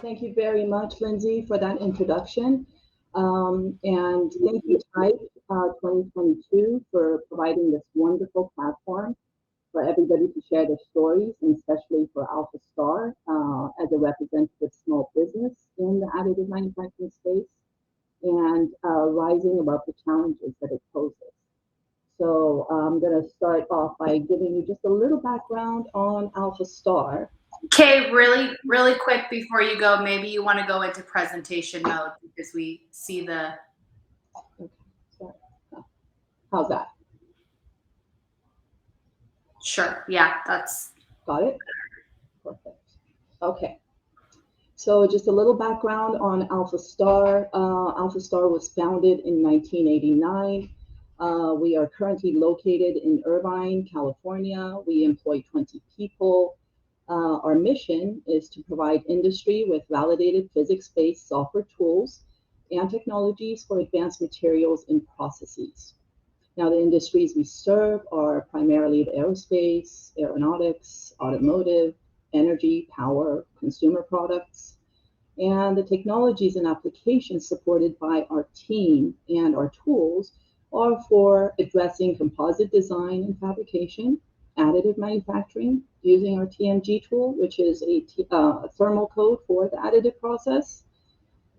thank you very much, Lindsay, for that introduction. And thank you, TIPE 2022, for providing this wonderful platform for everybody to share their stories, and especially for AlphaStar as a representative small business in the additive manufacturing space and rising above the challenges that it poses. So I'm going to start off by giving you just a little background on AlphaStar. Kay, really quick before you go, maybe you want to go into presentation mode because we see the... Okay, sorry. How's that? Sure, yeah, that's... Got it? Perfect. Okay. So just a little background on AlphaStar. AlphaStar was founded in 1989. We are currently located in Irvine, California. We employ 20 people. Our mission is to provide industry with validated physics-based software tools and technologies for advanced materials and processes. Now, the industries we serve are primarily the aerospace, aeronautics, automotive, energy, power, consumer products, and the technologies and applications supported by our team and our tools are for addressing composite design and fabrication, additive manufacturing using our TMG tool, which is a thermal code for the additive process.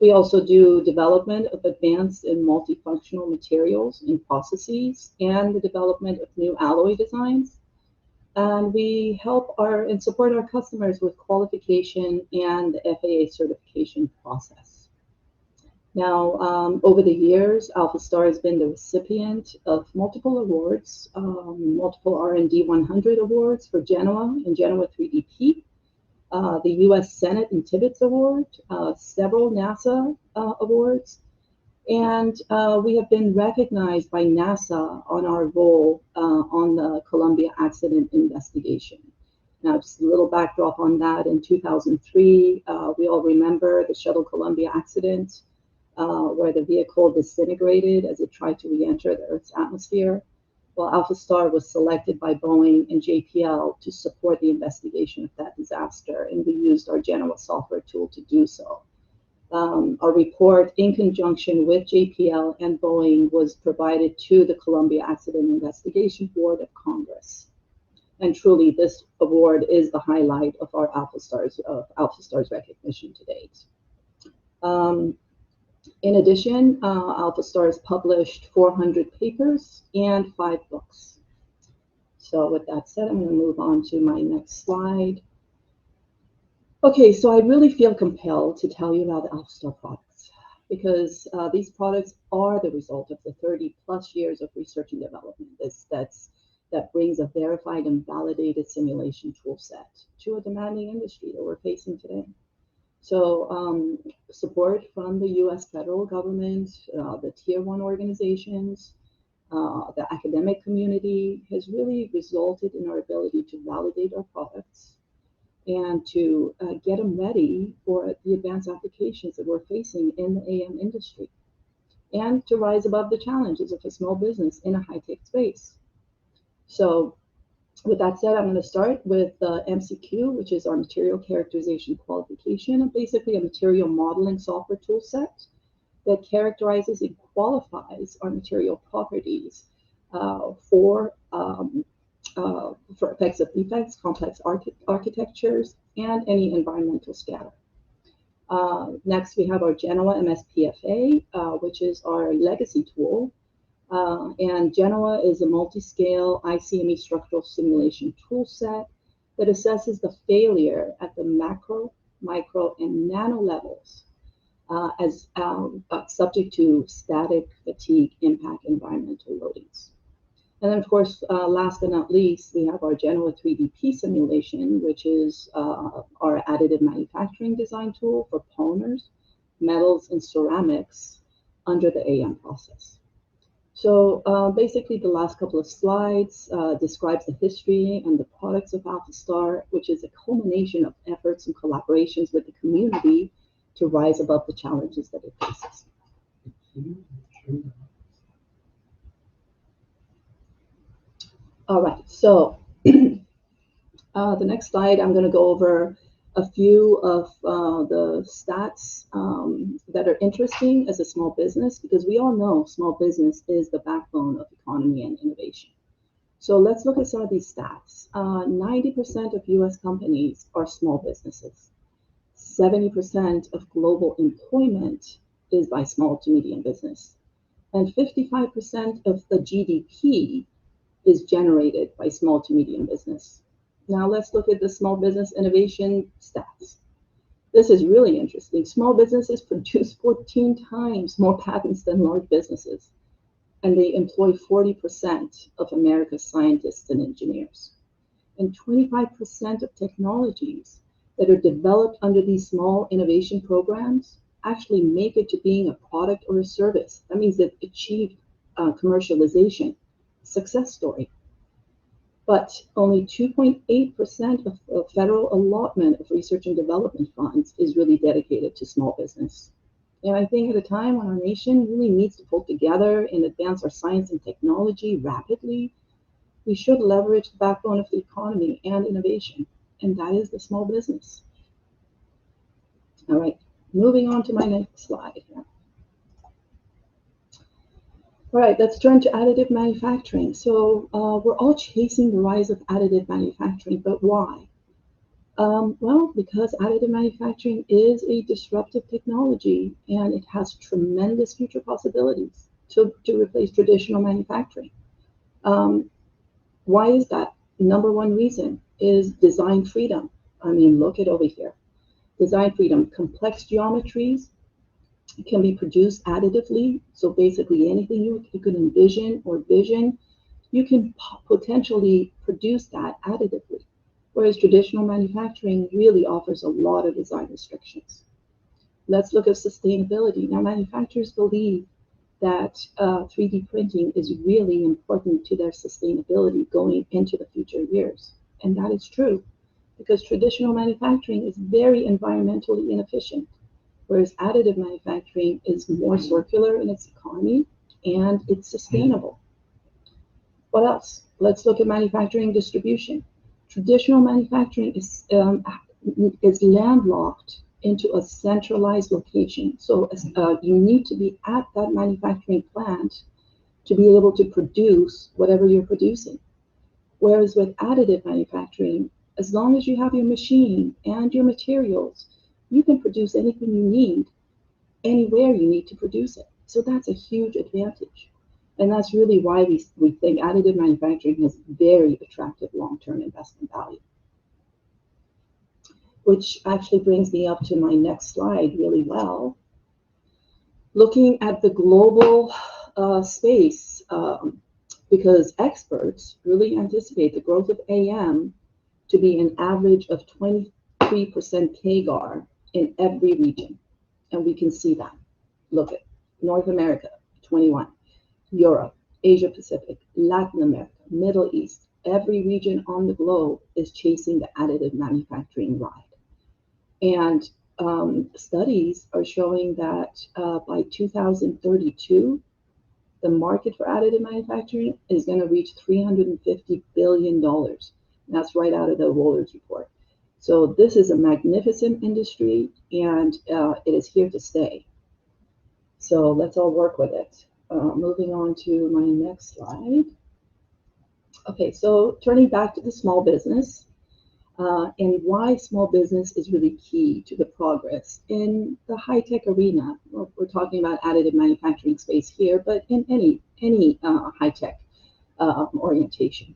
We also do development of advanced and multifunctional materials and processes and the development of new alloy designs. And we help and support our customers with qualification and the FAA certification process. Now, over the years, AlphaStar has been the recipient of multiple awards, multiple R&D 100 awards for Genoa and Genoa 3DP, the U.S. Senate and Tibbets Award, several NASA awards, and we have been recognized by NASA on our role on the Columbia accident investigation. Now, just a little backdrop on that. In 2003, we all remember the Shuttle Columbia accident, where the vehicle disintegrated as it tried to re-enter the Earth's atmosphere. Well, AlphaStar was selected by Boeing and JPL to support the investigation of that disaster, and we used our Genoa software tool to do so. Our report, in conjunction with JPL and Boeing, was provided to the Columbia Accident Investigation Board of Congress. And truly, this award is the highlight of our AlphaStar's recognition to date. In addition, AlphaStar has published 400 papers and 5 books. So with that said, I'm going to move on to my next slide. Okay, so I really feel compelled to tell you about the AlphaStar products because these products are the result of the 30+ years of research and development that brings a verified and validated simulation tool set to a demanding industry that we're facing today. So support from the U.S. federal government, the Tier 1 organizations, the academic community has really resulted in our ability to validate our products and to get them ready for the advanced applications that we're facing in the AM industry and to rise above the challenges of a small business in a high-tech space. So with that said, I'm going to start with MCQ, which is our material characterization qualification, and basically a material modeling software tool set that characterizes and qualifies our material properties for effects of defects, complex architectures, and any environmental scatter. Next, we have our Genoa MSPFA, which is our legacy tool. And Genoa is a multi-scale ICME structural simulation tool set that assesses the failure at the macro, micro, and nano levels as subject to static, fatigue, impact, environmental loadings. And then, of course, last but not least, we have our Genoa 3DP simulation, which is our additive manufacturing design tool for polymers, metals, and ceramics under the AM process. So basically, the last couple of slides describes the history and the products of AlphaStar, which is a culmination of efforts and collaborations with the community to rise above the challenges that it faces. All right, so the next slide, I'm going to go over A few of the stats that are interesting as a small business, because we all know small business is the backbone of economy and innovation. So let's look at some of these stats. 90% of US companies are small businesses. 70% of global employment is by small to medium business. And 55% of the GDP is generated by small to medium business. Now let's look at the small business innovation stats. This is really interesting. Small businesses produce 14 times more patents than large businesses, and they employ 40% of America's scientists and engineers. And 25% of technologies that are developed under these small innovation programs actually make it to being a product or a service. That means they've achieved commercialization, success story. But only 2.8% of federal allotment of research and development funds is really dedicated to small business. And I think at a time when our nation really needs to pull together and advance our science and technology rapidly, we should leverage the backbone of the economy and innovation, and that is the small business. All right, moving on to my next slide here. All right, let's turn to additive manufacturing. So we're all chasing the rise of additive manufacturing, but why? Well, because additive manufacturing is a disruptive technology and it has tremendous future possibilities to replace traditional manufacturing. Why is that? Number one reason is design freedom. I mean, look at over here. Design freedom, complex geometries can be produced additively. So basically anything you could envision or vision, you can potentially produce that additively. Whereas traditional manufacturing really offers a lot of design restrictions. Let's look at sustainability. Now, manufacturers believe that 3D printing is really important to their sustainability going into the future years. And that is true, because traditional manufacturing is very environmentally inefficient, whereas additive manufacturing is more circular in its economy and it's sustainable. What else? Let's look at manufacturing distribution. Traditional manufacturing is landlocked into a centralized location. So you need to be at that manufacturing plant to be able to produce whatever you're producing. Whereas with additive manufacturing, as long as you have your machine and your materials, you can produce anything you need, anywhere you need to produce it. So that's a huge advantage. And that's really why we think additive manufacturing has very attractive long-term investment value. Which actually brings me up to my next slide really well. Looking at the global space, because experts really anticipate the growth of AM to be an average of 23% CAGR in every region. And we can see that. Look at North America, 21, Europe, Asia Pacific, Latin America, Middle East. Every region on the globe is chasing the additive manufacturing ride. And studies are showing that by 2032, the market for additive manufacturing is going to reach $350 billion. That's right out of the Wohlers report. So this is a magnificent industry, and it is here to stay. So let's all work with it. Moving on to my next slide. Okay, so turning back to the small business. And why small business is really key to the progress in the high-tech arena. Well, we're talking about additive manufacturing space here, but in any high-tech orientation.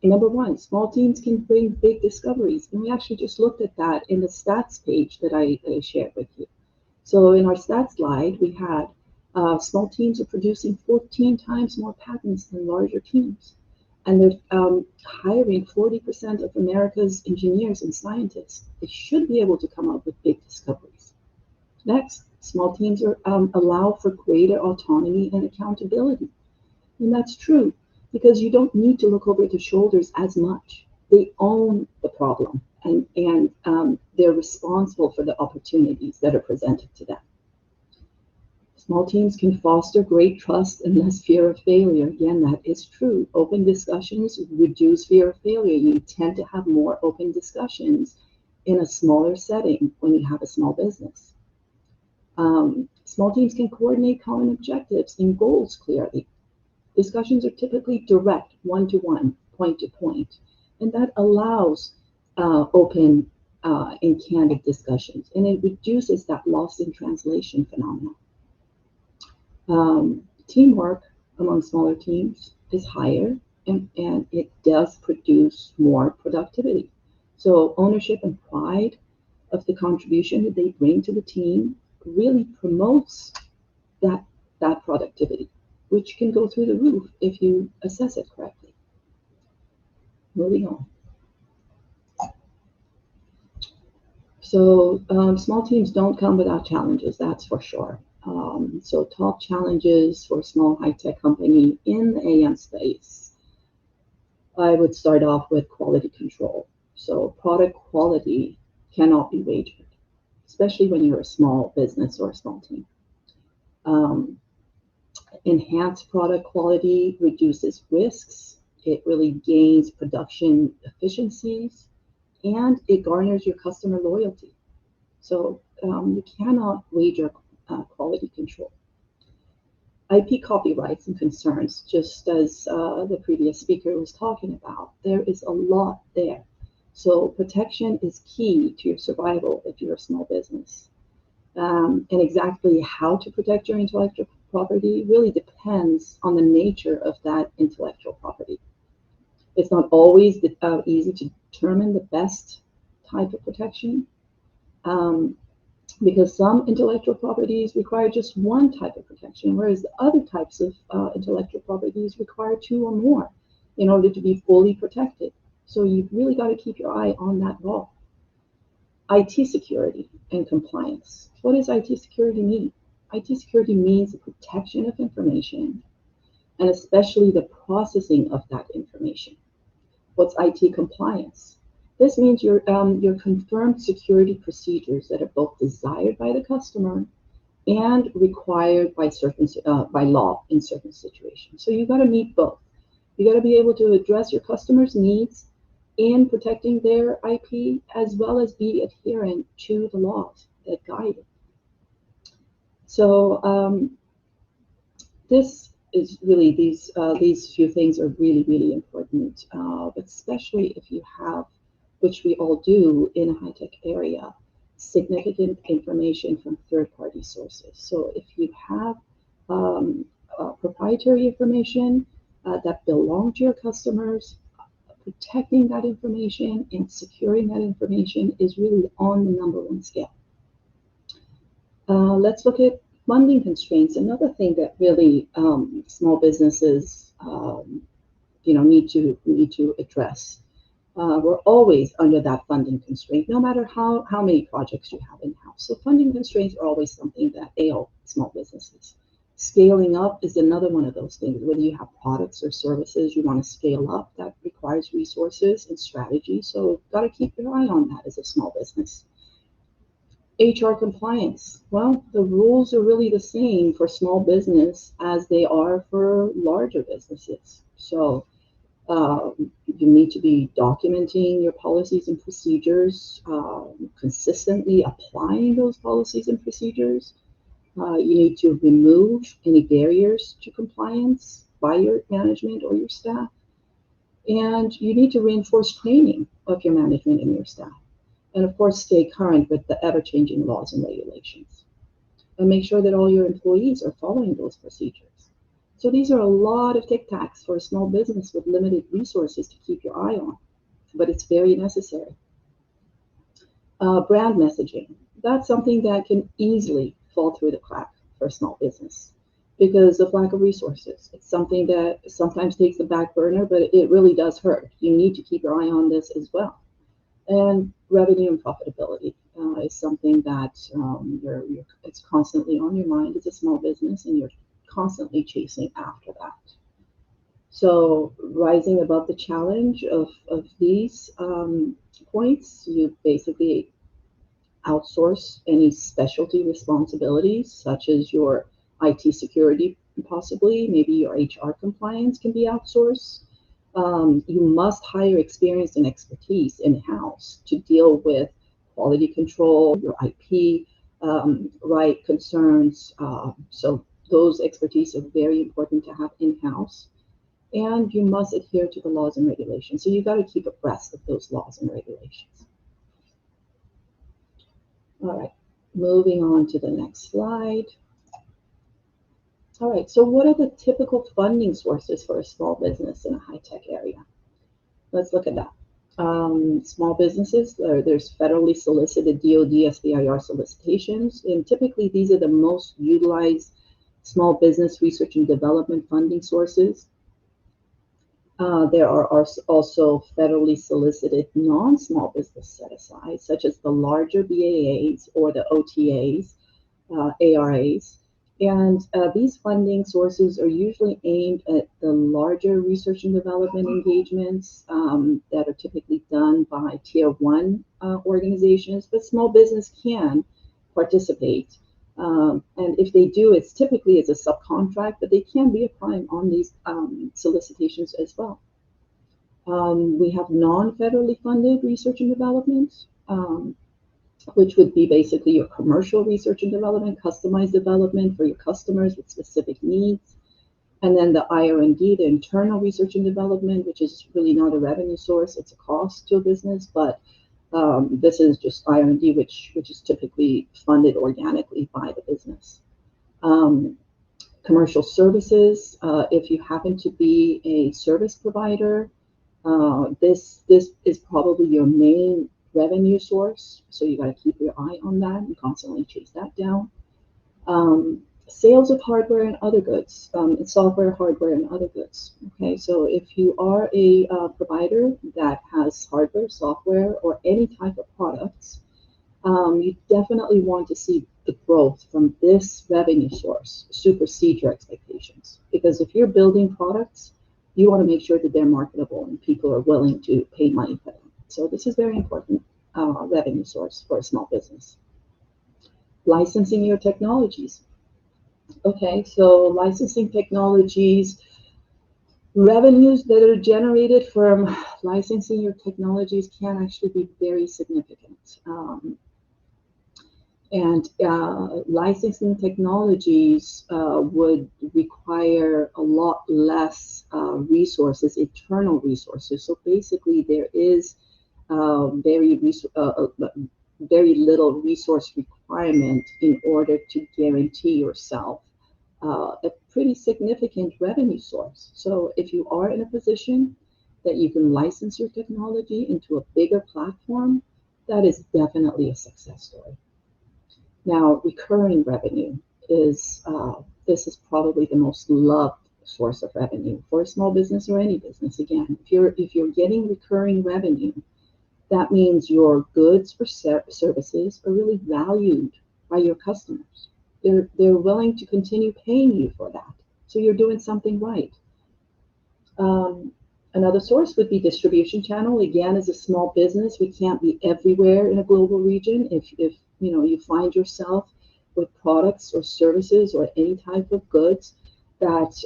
Number one, small teams can bring big discoveries. And we actually just looked at that in the stats page that I shared with you. So in our stats slide, we had small teams are producing 14 times more patents than larger teams. And they're hiring 40% of America's engineers and scientists. They should be able to come up with big discoveries. Next, small teams allow for greater autonomy and accountability. And that's true, because you don't need to look over their shoulders as much. They own the problem, and they're responsible for the opportunities that are presented to them. Small teams can foster great trust and less fear of failure. Again, that is true. Open discussions reduce fear of failure. You tend to have more open discussions in a smaller setting when you have a small business. Small teams can coordinate common objectives and goals clearly. Discussions are typically direct, one-to-one, point-to-point, and that allows open and candid discussions, and it reduces that lost in translation phenomenon. Teamwork among smaller teams is higher, and it does produce more productivity. So ownership and pride of the contribution that they bring to the team really promotes that productivity, which can go through the roof if you assess it correctly. Moving on. So small teams don't come without challenges, that's for sure. So top challenges for a small high-tech company in the AM space, I would start off with quality control. So product quality cannot be wagered, especially when you're a small business or a small team. Enhanced product quality reduces risks. It really gains production efficiencies, and it garners your customer loyalty. So you cannot wager quality control. IP copyrights and concerns, just as the previous speaker was talking about, there is a lot there. So protection is key to your survival if you're a small business. And exactly how to protect your intellectual property really depends on the nature of that intellectual property. It's not always easy to determine the best type of protection, because some intellectual properties require just one type of protection, whereas other types of intellectual properties require two or more in order to be fully protected. So you've really got to keep your eye on that ball. IT security and compliance. What does IT security mean? IT security means the protection of information, and especially the processing of that information. What's IT compliance? This means your confirmed security procedures that are both desired by the customer and required by by law in certain situations. So you've got to meet both. You got to be able to address your customers' needs in protecting their IP, as well as be adherent to the laws that guide it. So this is really, these few things are really, really important, but especially if you have, which we all do in a high-tech area, significant information from third-party sources. So if you have proprietary information that belong to your customers, protecting that information and securing that information is really on the #1 scale. Let's look at funding constraints. Another thing that really small businesses need to address. We're always under that funding constraint, no matter how many projects you have in-house. So funding constraints are always something that ail small businesses. Scaling up is another one of those things. Whether you have products or services you want to scale up, that requires resources and strategy. So you've got to keep your eye on that as a small business. HR compliance. Well, the rules are really the same for small business as they are for larger businesses. So you need to be documenting your policies and procedures, consistently applying those policies and procedures. You need to remove any barriers to compliance by your management or your staff. And you need to reinforce training of your management and your staff. And of course, stay current with the ever-changing laws and regulations. And make sure that all your employees are following those procedures. So these are a lot of tic-tacs for a small business with limited resources to keep your eye on, but it's very necessary. Brand messaging. That's something that can easily fall through the crack for a small business because of lack of resources. It's something that sometimes takes the back burner, but it really does hurt. You need to keep your eye on this as well. And revenue and profitability is something that it's constantly on your mind as a small business, and you're constantly chasing after that. So rising above the challenge of these points, you basically outsource any specialty responsibilities, such as your IT security, possibly, maybe your HR compliance can be outsourced. You must hire experience and expertise in-house to deal with quality control, your IP right concerns. So those expertise are very important to have in-house. And you must adhere to the laws and regulations. So you got to keep abreast of those laws and regulations. All right, moving on to the next slide. All right, so what are the typical funding sources for a small business in a high-tech area? Let's look at that. Small businesses, there's federally solicited DoD SBIR solicitations, and typically these are the most utilized small business research and development funding sources. There are also federally solicited non-small business set-asides, such as the larger BAAs or the OTAs, ARAs. And these funding sources are usually aimed at the larger research and development engagements that are typically done by tier 1 organizations, but small business can participate. And if they do, it's typically as a subcontract, but they can be applying on these solicitations as well. We have non-federally funded research and development, which would be basically your commercial research and development, customized development for your customers with specific needs. And then the IR&D, the internal research and development, which is really not a revenue source, it's a cost to a business, but this is just IR&D, which is typically funded organically by the business. Commercial services, if you happen to be a service provider, this is probably your main revenue source, so you got to keep your eye on that and constantly chase that down. Sales of hardware and other goods, software, hardware, and other goods. Okay, so if you are a provider that has hardware, software, or any type of products, you definitely want to see the growth from this revenue source supersede your expectations. Because if you're building products, you want to make sure that they're marketable and people are willing to pay money for them. So this is very important revenue source for a small business. Licensing your technologies. Okay, so licensing technologies, revenues that are generated from licensing your technologies can actually be very significant. Licensing technologies would require a lot less resources, internal resources. So basically, there is very little resource requirement in order to guarantee yourself a pretty significant revenue source. So if you are in a position that you can license your technology into a bigger platform, that is definitely a success story. Now, recurring revenue is this is probably the most loved source of revenue for a small business or any business. Again, if you're getting recurring revenue, that means your goods or services are really valued by your customers. They're willing to continue paying you for that. So you're doing something right. Another source would be distribution channel. Again, as a small business, we can't be everywhere in a global region. If you find yourself with products or services or any type of goods that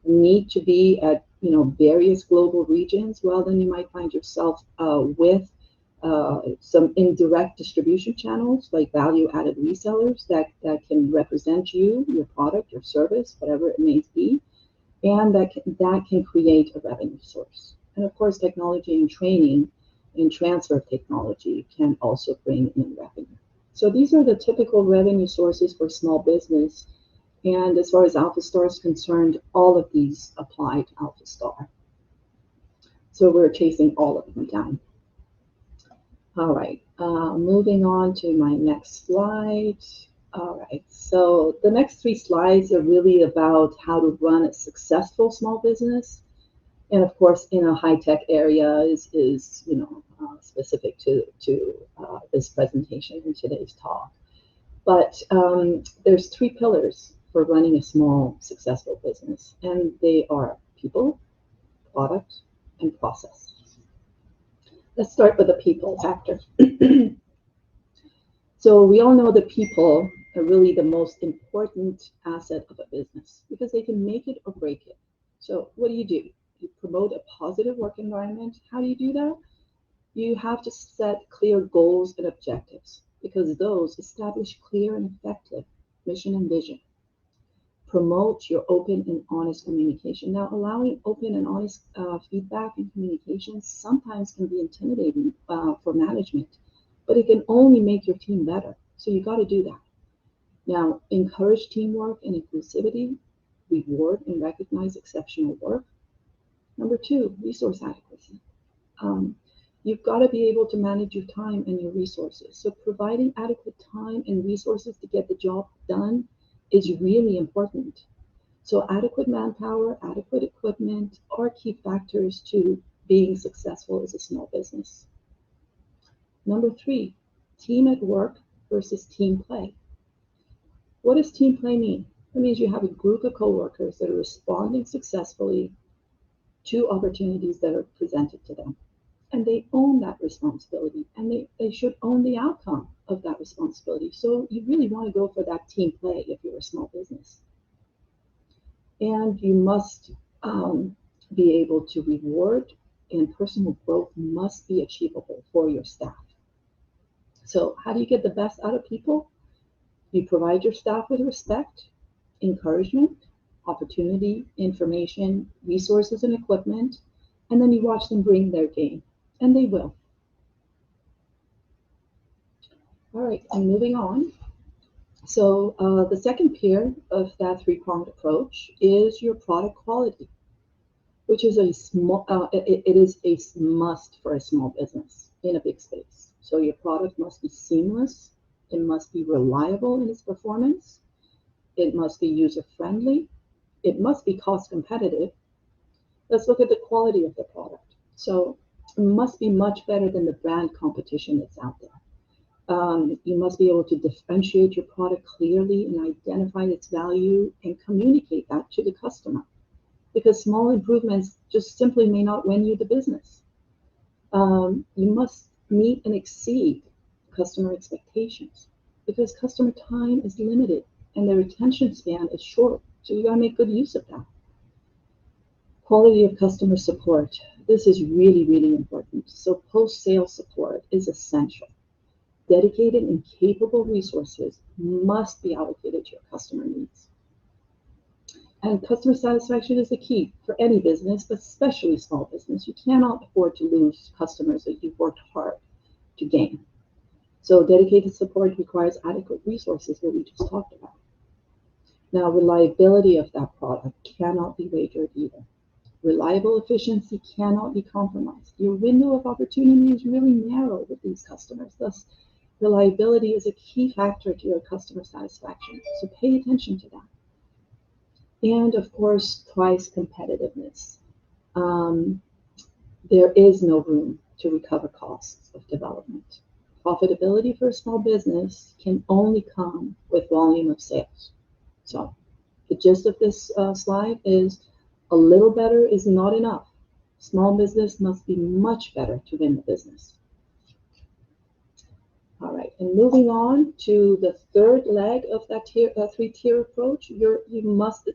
need to be at various global regions, well, then you might find yourself with some indirect distribution channels like value-added resellers that can represent you, your product, your service, whatever it may be, and that can create a revenue source. And of course, technology and training and transfer of technology can also bring in revenue. So these are the typical revenue sources for small business. And as far as AlphaStar is concerned, all of these apply to AlphaStar. So we're chasing all of them down. All right, moving on to my next slide. All right, so the next 3 slides are really about how to run a successful small business. And of course, in a high-tech area is specific to this presentation in today's talk. But there's 3 pillars for running a small, successful business, and they are people, product, and process. Let's start with the people factor. So we all know that people are really the most important asset of a business because they can make it or break it. So what do? You promote a positive work environment. How do you do that? You have to set clear goals and objectives because those establish clear and effective mission and vision. Promote your open and honest communication. Now, allowing open and honest feedback and communication sometimes can be intimidating for management, but it can only make your team better. So you got to do that. Now, encourage teamwork and inclusivity, reward and recognize exceptional work. Number two, resource adequacy. You've got to be able to manage your time and your resources. So providing adequate time and resources to get the job done is really important. So adequate manpower, adequate equipment are key factors to being successful as a small business. Number three, team at work versus team play. What does team play mean? It means you have a group of coworkers that are responding successfully to opportunities that are presented to them. And they own that responsibility, and they should own the outcome of that responsibility. So you really want to go for that team play if you're a small business. And you must be able to reward, and personal growth must be achievable for your staff. So how do you get the best out of people? You provide your staff with respect, encouragement, opportunity, information, resources, and equipment, and then you watch them bring their game, and they will. All right, and moving on. So the second pier of that three-pronged approach is your product quality, which is a it is a must for a small business in a big space. So your product must be seamless, it must be reliable in its performance, it must be user-friendly, it must be cost competitive. Let's look at the quality of the product. So it must be much better than the brand competition that's out there. You must be able to differentiate your product clearly and identify its value and communicate that to the customer, because small improvements just simply may not win you the business. You must meet and exceed customer expectations, because customer time is limited and their attention span is short. So you gotta make good use of that. Quality of customer support. This is really, really important. So post-sale support is essential. Dedicated and capable resources must be allocated to your customer needs. And customer satisfaction is the key for any business, but especially small business. You cannot afford to lose customers that you've worked hard to gain. So dedicated support requires adequate resources, that we just talked about. Now, reliability of that product cannot be wagered either. Reliable efficiency cannot be compromised. Your window of opportunity is really narrow with these customers. Thus, reliability is a key factor to your customer satisfaction. So pay attention to that. And of course, price competitiveness. There is no room to recover costs of development. Profitability for a small business can only come with volume of sales. So the gist of this slide is a little better is not enough. Small business must be much better to win the business. All right, and moving on to the third leg of that three-tier approach, you must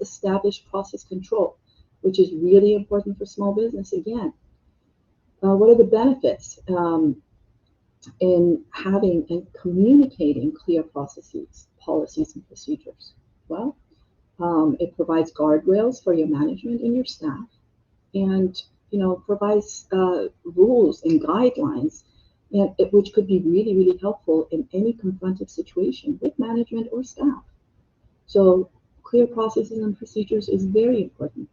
establish process control, which is really important for small business. Again, what are the benefits in having and communicating clear processes, policies, and procedures? Well, it provides guardrails for your management and your staff, and provides rules and guidelines, which could be really, really helpful in any confronted situation with management or staff. So clear processes and procedures is very important.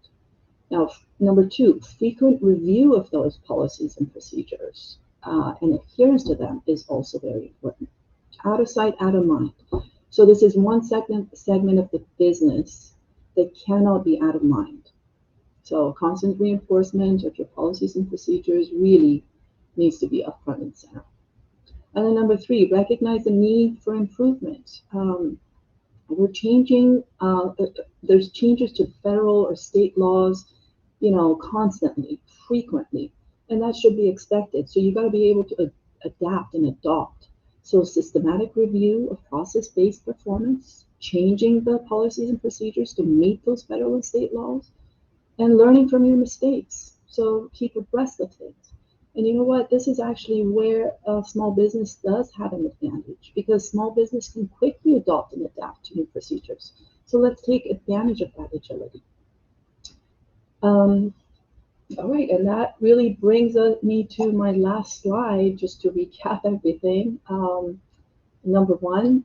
Now, number two, frequent review of those policies and procedures and adherence to them is also very important. Out of sight, out of mind. So this is one segment of the business that cannot be out of mind. So constant reinforcement of your policies and procedures really needs to be upfront and center. And then number three, recognize the need for improvement. We're changing, there's changes to federal or state laws, constantly, frequently, and that should be expected. So you got to be able to adapt and adopt. So systematic review of process-based performance, changing the policies and procedures to meet those federal and state laws, and learning from your mistakes. So keep abreast of things. And you know what? This is actually where a small business does have an advantage, because small business can quickly adopt and adapt to new procedures. So let's take advantage of that agility. Um, all right, and that really brings me to my last slide, just to recap everything. Number one,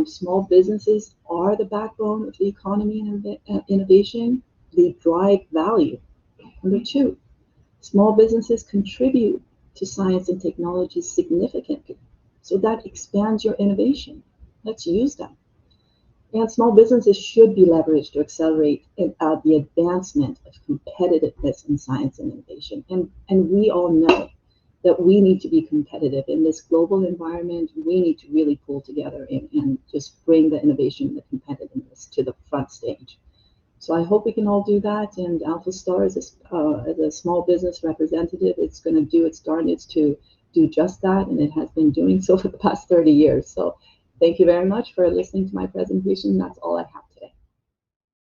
small businesses are the backbone of the economy and innovation. They drive value. Number two, small businesses contribute to science and technology significantly. So that expands your innovation. Let's use them. And small businesses should be leveraged to accelerate the advancement of competitiveness in science and innovation. And we all know that we need to be competitive in this global environment. We need to really pull together and just bring the innovation, the competitiveness to the front stage. So I hope we can all do that. And AlphaStar, as a small business representative, it's going to do its darnest to do just that. And it has been doing so for the past 30 years. So thank you very much for listening to my presentation. That's all I have.